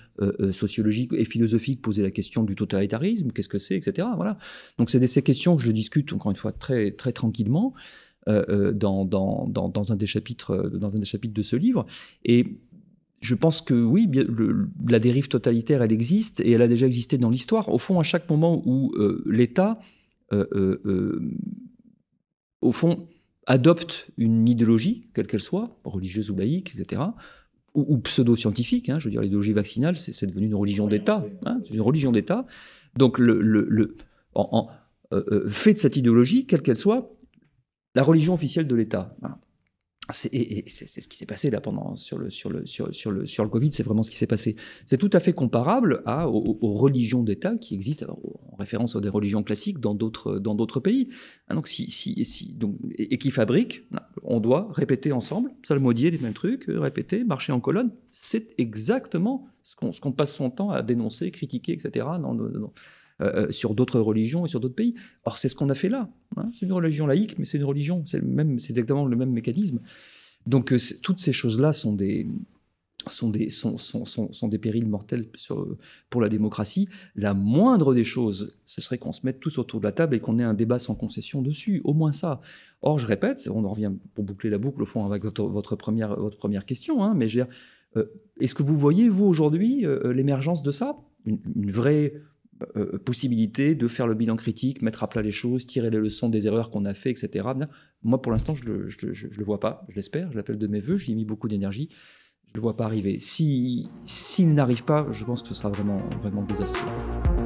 sociologique et philosophique, poser la question du totalitarisme, qu'est-ce que c'est, etc. Voilà. Donc c'est ces questions que je discute, encore une fois, très, très tranquillement. Dans un des chapitres de ce livre. Et je pense que oui, la dérive totalitaire, elle existe et elle a déjà existé dans l'histoire. Au fond, à chaque moment où l'État, au fond, adopte une idéologie, quelle qu'elle soit, religieuse ou laïque, etc., ou pseudo-scientifique, je veux dire, l'idéologie vaccinale, c'est devenu une religion d'État. C'est une religion d'État. Donc, fait de cette idéologie, quelle qu'elle soit, la religion officielle de l'État. Voilà. C'est ce qui s'est passé là sur le Covid, c'est vraiment ce qui s'est passé. C'est tout à fait comparable aux religions d'État qui existent, en référence à des religions classiques dans d'autres pays. Donc et qui fabriquent, on doit répéter ensemble, psalmodier les mêmes trucs, répéter, marcher en colonne. C'est exactement ce qu'on passe son temps à dénoncer, critiquer, etc. Sur d'autres religions et sur d'autres pays. Or, c'est ce qu'on a fait là. C'est une religion laïque, mais c'est une religion. C'est exactement le même mécanisme. Donc, toutes ces choses-là sont des périls mortels pour la démocratie. La moindre des choses, ce serait qu'on se mette tous autour de la table et qu'on ait un débat sans concession dessus. Au moins ça. Or, je répète, on en revient pour boucler la boucle, au fond, avec votre première question, mais je veux dire, est-ce que vous voyez, vous, aujourd'hui, l'émergence de ça ? Une vraie... possibilité de faire le bilan critique, mettre à plat les choses, tirer les leçons des erreurs qu'on a fait, etc. Moi, pour l'instant, je le vois pas. Je l'espère, je l'appelle de mes voeux, j'y ai mis beaucoup d'énergie. Je le vois pas arriver. S'il n'arrive pas, je pense que ce sera vraiment, vraiment désastreux.